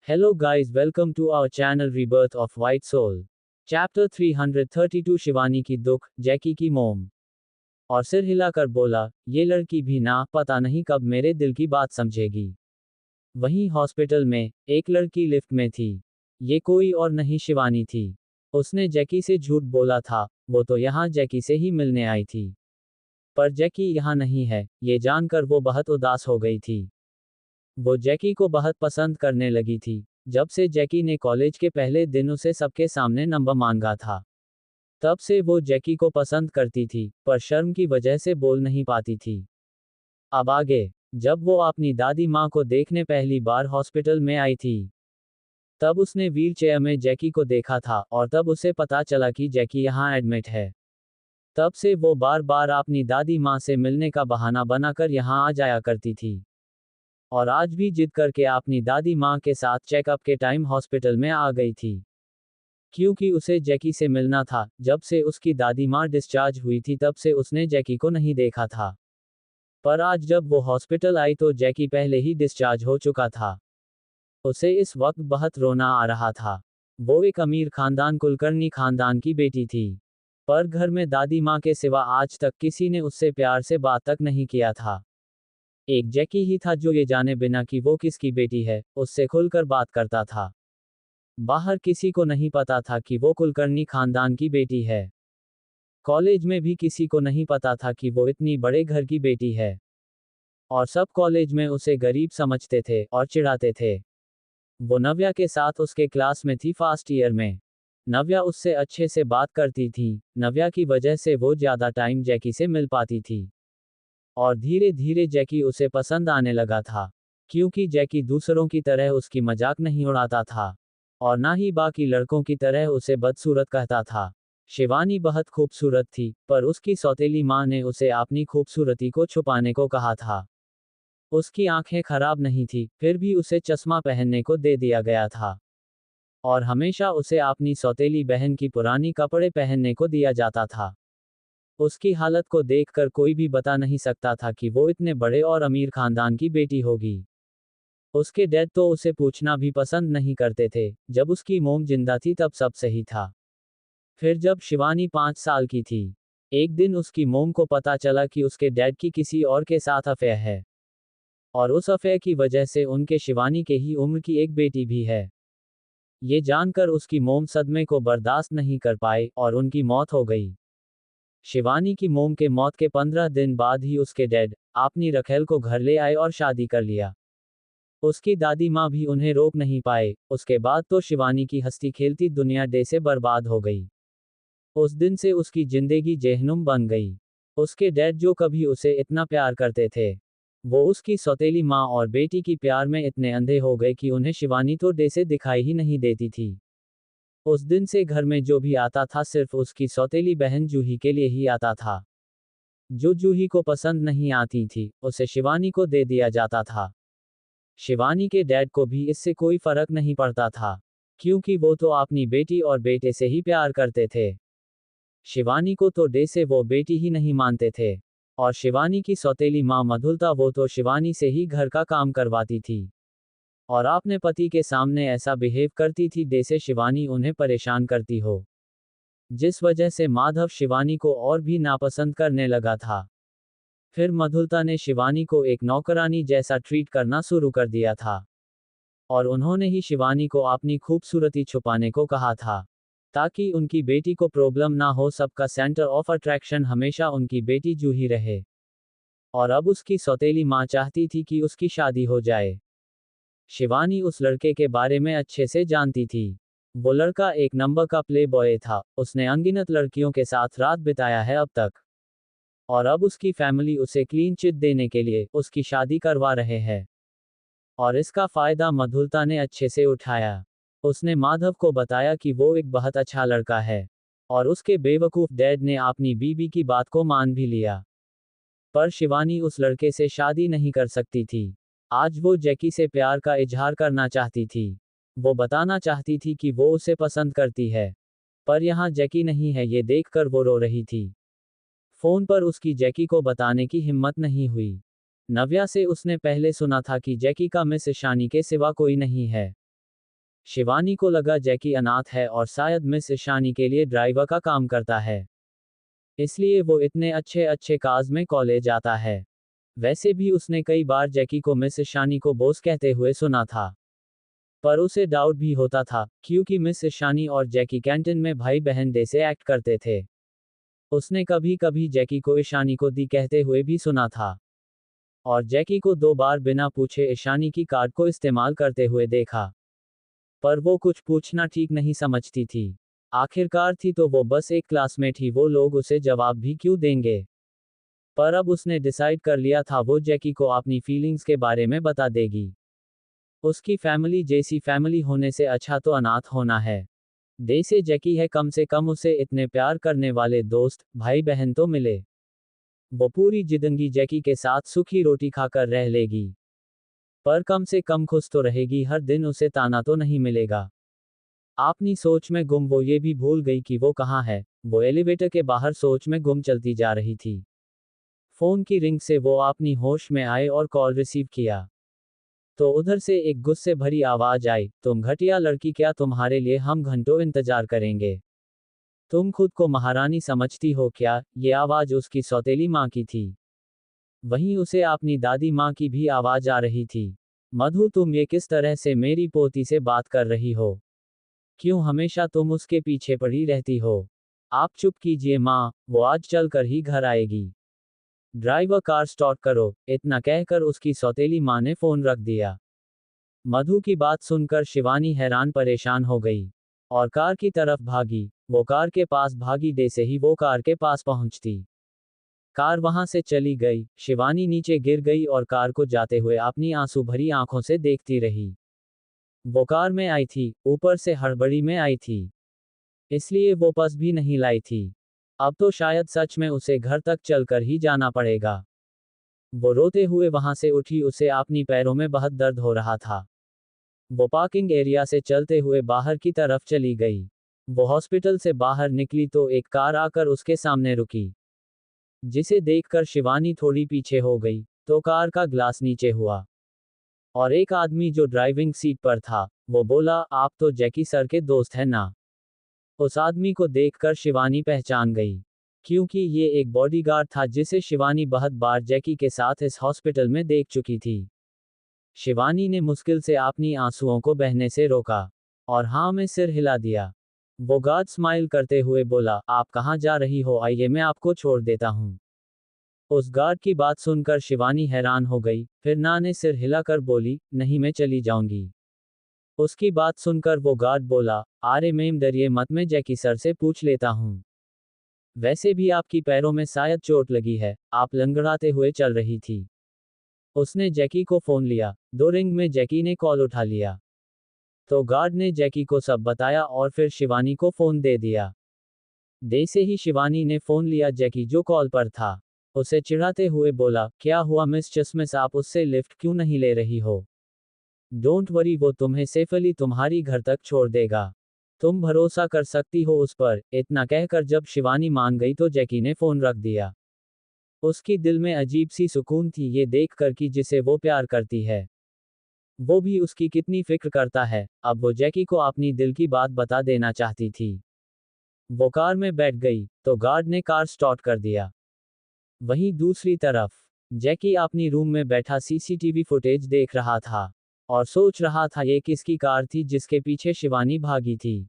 Hello guys, welcome to our channel Rebirth of White Soul. Chapter 332 Shivani की दुख, जैकी की मोम। और सिर हिलाकर बोला, ये लड़की भी ना, पता नहीं कब मेरे दिल की बात समझेगी। वहीं हॉस्पिटल में, एक लड़की लिफ्ट में थी। ये कोई और नहीं शिवानी थी। उसने जैकी से झूठ बोला था, वो तो यहाँ जैकी से ही मिलने आई थी। पर जैकी यहाँ नहीं है, ये जानकर वो बहुत उदास हो गई थी। वो जैकी को बहुत पसंद करने लगी थी। जब से जैकी ने कॉलेज के पहले दिन उसे सबके सामने नंबर मांगा था, तब से वो जैकी को पसंद करती थी, पर शर्म की वजह से बोल नहीं पाती थी। अब आगे, जब वो अपनी दादी माँ को देखने पहली बार हॉस्पिटल में आई थी, तब उसने व्हीलचेयर में जैकी को देखा था और तब उसे पता चला कि जैकी यहाँ एडमिट है। तब से वो बार बार अपनी दादी माँ से मिलने का बहाना बनाकर यहाँ आ जाया करती थी। और आज भी जिद करके अपनी दादी माँ के साथ चेकअप के टाइम हॉस्पिटल में आ गई थी, क्योंकि उसे जैकी से मिलना था। जब से उसकी दादी माँ डिस्चार्ज हुई थी तब से उसने जैकी को नहीं देखा था। पर आज जब वो हॉस्पिटल आई तो जैकी पहले ही डिस्चार्ज हो चुका था। उसे इस वक्त बहुत रोना आ रहा था। वो एक अमीर खानदान कुलकर्णी खानदान की बेटी थी, पर घर में दादी माँ के सिवा आज तक किसी ने उससे प्यार से बात तक नहीं किया था। एक जैकी ही था जो ये जाने बिना कि वो किसकी बेटी है, उससे खुलकर बात करता था। बाहर किसी को नहीं पता था कि वो कुलकर्णी खानदान की बेटी है। कॉलेज में भी किसी को नहीं पता था कि वो इतनी बड़े घर की बेटी है। और सब कॉलेज में उसे गरीब समझते थे और चिढ़ाते थे। वो नव्या के साथ उसके क्लास में थी फर्स्ट ईयर में। नव्या उससे अच्छे से बात करती थी। नव्या की वजह से वो ज़्यादा टाइम जैकी से मिल पाती थी। और धीरे धीरे जैकी उसे पसंद आने लगा था, क्योंकि जैकी दूसरों की तरह उसकी मजाक नहीं उड़ाता था, और ना ही बाकी लड़कों की तरह उसे बदसूरत कहता था। शिवानी बहुत खूबसूरत थी, पर उसकी सौतेली माँ ने उसे अपनी खूबसूरती को छुपाने को कहा था। उसकी आंखें खराब नहीं थी, फिर भी उसे चश्मा पहनने को दे दिया गया था। और हमेशा उसे अपनी सौतेली बहन की पुरानी कपड़े पहनने को दिया जाता था। उसकी हालत को देखकर कोई भी बता नहीं सकता था कि वो इतने बड़े और अमीर खानदान की बेटी होगी। उसके डैड तो उसे पूछना भी पसंद नहीं करते थे। जब उसकी मोम जिंदा थी तब सब सही था। फिर जब शिवानी 5 साल की थी, एक दिन उसकी मोम को पता चला कि उसके डैड की किसी और के साथ अफेयर है। और उस अफेयर की वजह से उनके शिवानी के ही उम्र की एक बेटी भी है। ये जानकर उसकी मोम सदमे को बर्दाश्त नहीं कर पाए और उनकी मौत हो गई। शिवानी की मोम के मौत के 15 दिन बाद ही उसके डैड अपनी रखेल को घर ले आए और शादी कर लिया। उसकी दादी माँ भी उन्हें रोक नहीं पाए। उसके बाद तो शिवानी की हंसती खेलती दुनिया डे से बर्बाद हो गई। उस दिन से उसकी जिंदगी जेहनुम बन गई। उसके डैड जो कभी उसे इतना प्यार करते थे, वो उसकी सौतेली माँ और बेटी की प्यार में इतने अंधे हो गए कि उन्हें शिवानी तो डे से दिखाई ही नहीं देती थी। उस दिन से घर में जो भी आता था सिर्फ उसकी सौतेली बहन जूही के लिए ही आता था। जो जूही को पसंद नहीं आती थी, उसे शिवानी को दे दिया जाता था। शिवानी के डैड को भी इससे कोई फर्क नहीं पड़ता था, क्योंकि वो तो अपनी बेटी और बेटे से ही प्यार करते थे। शिवानी को तो डे से वो बेटी ही नहीं मानते थे। और शिवानी की सौतेली माँ मधुलता, वो तो शिवानी से ही घर का काम करवाती थी और अपने पति के सामने ऐसा बिहेव करती थी जैसे शिवानी उन्हें परेशान करती हो, जिस वजह से माधव शिवानी को और भी नापसंद करने लगा था। फिर मधुलता ने शिवानी को एक नौकरानी जैसा ट्रीट करना शुरू कर दिया था। और उन्होंने ही शिवानी को अपनी खूबसूरती छुपाने को कहा था, ताकि उनकी बेटी को प्रॉब्लम ना हो। सबका सेंटर ऑफ अट्रैक्शन हमेशा उनकी बेटी जूही रहे। और अब उसकी सौतेली माँ चाहती थी कि उसकी शादी हो जाए। शिवानी उस लड़के के बारे में अच्छे से जानती थी। वो लड़का एक नंबर का प्ले बॉय था। उसने अनगिनत लड़कियों के साथ रात बिताया है अब तक। और अब उसकी फैमिली उसे क्लीन चिट देने के लिए उसकी शादी करवा रहे हैं। और इसका फायदा मधुलता ने अच्छे से उठाया। उसने माधव को बताया कि वो एक बहुत अच्छा लड़का है। और उसके बेवकूफ डैड ने अपनी बीबी की बात को मान भी लिया। पर शिवानी उस लड़के से शादी नहीं कर सकती थी। आज वो जैकी से प्यार का इजहार करना चाहती थी। वो बताना चाहती थी कि वो उसे पसंद करती है। पर यहाँ जैकी नहीं है, ये देखकर वो रो रही थी। फोन पर उसकी जैकी को बताने की हिम्मत नहीं हुई। नव्या से उसने पहले सुना था कि जैकी का मिस ईशानी के सिवा कोई नहीं है। शिवानी को लगा जैकी अनाथ है और शायद मिस ईशानी के लिए ड्राइवर का काम करता है, इसलिए वो इतने अच्छे अच्छे कार्स में कॉलेज आता है। वैसे भी उसने कई बार जैकी को मिस ईशानी को बॉस कहते हुए सुना था, पर उसे डाउट भी होता था, क्योंकि मिस ईशानी और जैकी कैंटीन में भाई बहन जैसे एक्ट करते थे। उसने कभी कभी जैकी को ईशानी को दी कहते हुए भी सुना था, और जैकी को 2 बार बिना पूछे ईशानी की कार्ड को इस्तेमाल करते हुए देखा, पर वो कुछ पूछना ठीक नहीं समझती थी। आखिरकार थी तो वो बस एक क्लासमेट ही, वो लोग उसे जवाब भी क्यों देंगे। पर अब उसने डिसाइड कर लिया था, वो जैकी को अपनी फीलिंग्स के बारे में बता देगी। उसकी फैमिली जैसी फैमिली होने से अच्छा तो अनाथ होना है। जैसे जैकी है, कम से कम उसे इतने प्यार करने वाले दोस्त भाई बहन तो मिले। वो पूरी जिंदगी जैकी के साथ सूखी रोटी खाकर रह लेगी, पर कम से कम खुश तो रहेगी, हर दिन उसे ताना तो नहीं मिलेगा। अपनी सोच में गुम वो ये भी भूल गई कि वो कहाँ है। वो एलिवेटर के बाहर सोच में गुम चलती जा रही थी। फोन की रिंग से वो अपनी होश में आए और कॉल रिसीव किया, तो उधर से एक गुस्से भरी आवाज आई, तुम घटिया लड़की, क्या तुम्हारे लिए हम घंटों इंतजार करेंगे? तुम खुद को महारानी समझती हो क्या? ये आवाज उसकी सौतेली माँ की थी। वहीं उसे अपनी दादी माँ की भी आवाज आ रही थी। मधु, तुम ये किस तरह से मेरी पोती से बात कर रही हो? क्यों हमेशा तुम उसके पीछे पड़ी रहती हो? आप चुप कीजिए माँ, वो आज चल कर ही घर आएगी। ड्राइवर, कार स्टार्ट करो। इतना कहकर उसकी सौतेली माँ ने फोन रख दिया। मधु की बात सुनकर शिवानी हैरान परेशान हो गई और कार की तरफ भागी। वो कार के पास भागी, जैसे ही वो कार के पास पहुंचती, कार वहां से चली गई। शिवानी नीचे गिर गई और कार को जाते हुए अपनी आंसू भरी आंखों से देखती रही। वो कार में आई थी, ऊपर से हड़बड़ी में आई थी, इसलिए वो पर्स भी नहीं लाई थी। अब तो शायद सच में उसे घर तक चलकर ही जाना पड़ेगा। वो रोते हुए वहां से उठी, उसे अपनी पैरों में बहुत दर्द हो रहा था। वो पार्किंग एरिया से चलते हुए बाहर की तरफ चली गई। वो हॉस्पिटल से बाहर निकली तो एक कार आकर उसके सामने रुकी, जिसे देखकर शिवानी थोड़ी पीछे हो गई, तो कार का ग्लास नीचे हुआ और एक आदमी जो ड्राइविंग सीट पर था, वो बोला, आप तो जैकी सर के दोस्त हैं ना? उस आदमी को देखकर शिवानी पहचान गई, क्योंकि ये एक बॉडीगार्ड था जिसे शिवानी बहुत बार जैकी के साथ इस हॉस्पिटल में देख चुकी थी। शिवानी ने मुश्किल से अपनी आंसुओं को बहने से रोका और हाँ में सिर हिला दिया। वो गार्ड स्माइल करते हुए बोला, आप कहाँ जा रही हो? आइए मैं आपको छोड़ देता हूँ। उस गार्ड की बात सुनकर शिवानी हैरान हो गई, फिर ना ने सिर हिलाकर बोली, नहीं मैं चली जाऊंगी। उसकी बात सुनकर वो गार्ड बोला, अरे मैम डरिए मत, मैं जैकी सर से पूछ लेता हूँ। वैसे भी आपकी पैरों में शायद चोट लगी है, आप लंगड़ाते हुए चल रही थी। उसने जैकी को फोन लिया। 2 रिंग में जैकी ने कॉल उठा लिया, तो गार्ड ने जैकी को सब बताया और फिर शिवानी को फोन दे दिया। जैसे ही शिवानी ने फोन लिया, जैकी जो कॉल पर था, उसे चिढ़ाते हुए बोला, क्या हुआ मिस चश्मिश, आप उससे लिफ्ट क्यों नहीं ले रही हो? डोंट वरी, वो तुम्हें सेफली तुम्हारी घर तक छोड़ देगा। तुम भरोसा कर सकती हो उस पर। इतना कहकर जब शिवानी मान गई तो जैकी ने फोन रख दिया। उसकी दिल में अजीब सी सुकून थी ये देखकर कि जिसे वो प्यार करती है, वो भी उसकी कितनी फिक्र करता है। अब वो जैकी को अपनी दिल की बात बता देना चाहती थी। वो कार में बैठ गई, तो गार्ड ने कार स्टार्ट कर दिया। वहीं दूसरी तरफ जैकी अपनी रूम में बैठा सीसीटीवी फुटेज देख रहा था और सोच रहा था ये किसकी कार थी जिसके पीछे शिवानी भागी थी,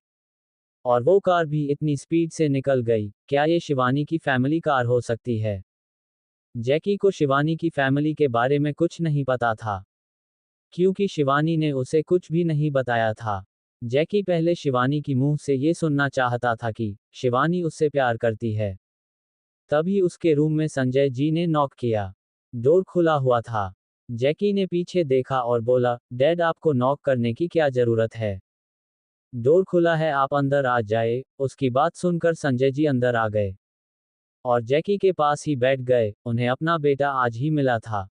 और वो कार भी इतनी स्पीड से निकल गई। क्या ये शिवानी की फैमिली कार हो सकती है? जैकी को शिवानी की फैमिली के बारे में कुछ नहीं पता था, क्योंकि शिवानी ने उसे कुछ भी नहीं बताया था। जैकी पहले शिवानी की मुंह से ये सुनना चाहता था कि शिवानी उससे प्यार करती है। तभी उसके रूम में संजय जी ने नॉक किया। डोर खुला हुआ था। जैकी ने पीछे देखा और बोला, डैड आपको नॉक करने की क्या जरूरत है? डोर खुला है, आप अंदर आ जाए। उसकी बात सुनकर संजय जी अंदर आ गए और जैकी के पास ही बैठ गए। उन्हें अपना बेटा आज ही मिला था,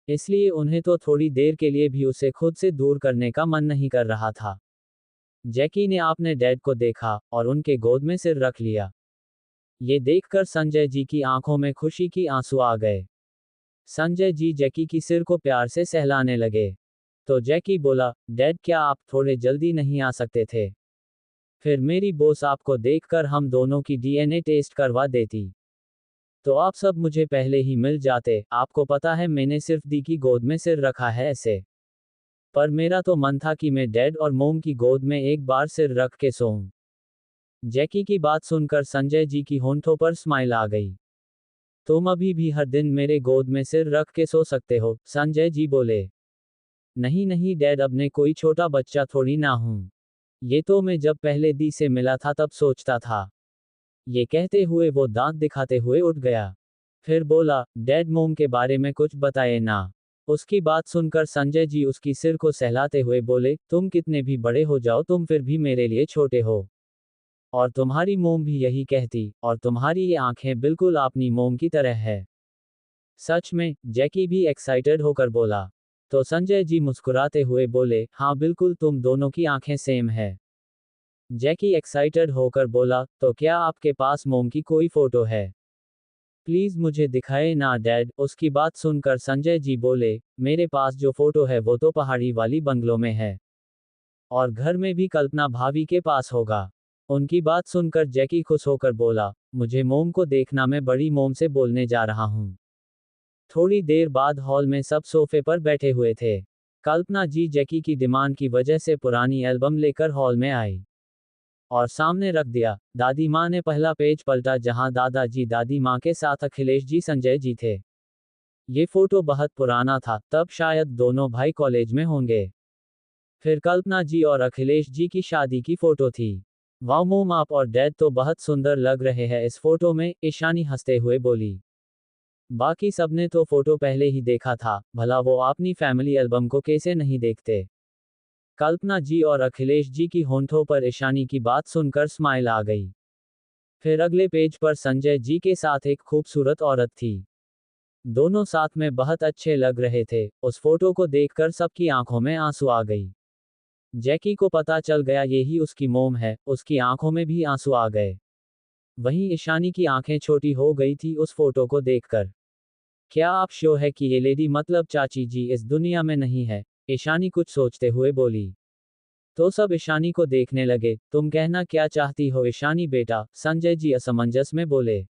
इसलिए उन्हें तो थोड़ी देर के लिए भी उसे खुद से दूर करने का मन नहीं कर रहा था। जैकी ने अपने डैड को देखा और उनके गोद में सिर रख लिया। ये देखकर संजय जी की आंखों में खुशी की आंसू आ गए। संजय जी जैकी की सिर को प्यार से सहलाने लगे, तो जैकी बोला, डैड क्या आप थोड़े जल्दी नहीं आ सकते थे? फिर मेरी बॉस आपको देखकर हम दोनों की डीएनए टेस्ट करवा देती। तो आप सब मुझे पहले ही मिल जाते, आपको पता है मैंने सिर्फ दी की गोद में सिर रखा है ऐसे। पर मेरा तो मन था कि मैं डैड और मोम की गोद में एक बार सिर रख के सोऊं। जैकी की बात सुनकर संजय जी की होंठों पर स्माइल आ गई। तुम अभी भी हर दिन मेरे गोद में सिर रख के सो सकते हो, संजय जी बोले। नहीं नहीं डैड, अब मैं कोई छोटा बच्चा थोड़ी ना हूं। ये तो मैं जब पहले दी से मिला था तब सोचता था। ये कहते हुए वो दांत दिखाते हुए उठ गया। फिर बोला, डैड मोम के बारे में कुछ बताए ना। उसकी बात सुनकर संजय जी उसकी सिर को सहलाते हुए बोले, तुम कितने भी बड़े हो जाओ तुम फिर भी मेरे लिए छोटे हो। और तुम्हारी मोम भी यही कहती, और तुम्हारी ये आंखें बिल्कुल अपनी मोम की तरह है। सच में, जैकी भी एक्साइटेड होकर बोला। तो संजय जी मुस्कुराते हुए बोले, हाँ बिल्कुल तुम दोनों की आंखें सेम है। जैकी एक्साइटेड होकर बोला, तो क्या आपके पास मोम की कोई फोटो है? प्लीज मुझे दिखाए ना डैड। उसकी बात सुनकर संजय जी बोले, मेरे पास जो फोटो है वो तो पहाड़ी वाली बंगलो में है। और घर में भी कल्पना भाभी के पास होगा। उनकी बात सुनकर जैकी खुश होकर बोला, मुझे मोम को देखना, मैं बड़ी मोम से बोलने जा रहा हूँ। थोड़ी देर बाद हॉल में सब सोफे पर बैठे हुए थे। कल्पना जी जैकी की डिमांड की वजह से पुरानी एल्बम लेकर हॉल में आई और सामने रख दिया। दादी माँ ने पहला पेज पलटा जहां दादाजी दादी माँ के साथ अखिलेश जी संजय जी थे। ये फोटो बहुत पुराना था, तब शायद दोनों भाई कॉलेज में होंगे। फिर कल्पना जी और अखिलेश जी की शादी की फोटो थी। वाह मोम आप और डैड तो बहुत सुंदर लग रहे हैं इस फोटो में, ईशानी हंसते हुए बोली। बाकी सबने तो फोटो पहले ही देखा था, भला वो अपनी फैमिली एल्बम को कैसे नहीं देखते। कल्पना जी और अखिलेश जी की होंठों पर ईशानी की बात सुनकर स्माइल आ गई। फिर अगले पेज पर संजय जी के साथ एक खूबसूरत औरत थी। दोनों साथ में बहुत अच्छे लग रहे थे। उस फोटो को देखकर सबकी आंखों में आंसू आ गई। जैकी को पता चल गया यही उसकी मोम है, उसकी आंखों में भी आंसू आ गए। वहीं ईशानी की आंखें छोटी हो गई थी उस फोटो को देखकर। क्या आप श्योर है कि ये लेडी मतलब चाची जी इस दुनिया में नहीं है? ईशानी कुछ सोचते हुए बोली। तो सब ईशानी को देखने लगे। तुम कहना क्या चाहती हो ईशानी बेटा? संजय जी असमंजस में बोले।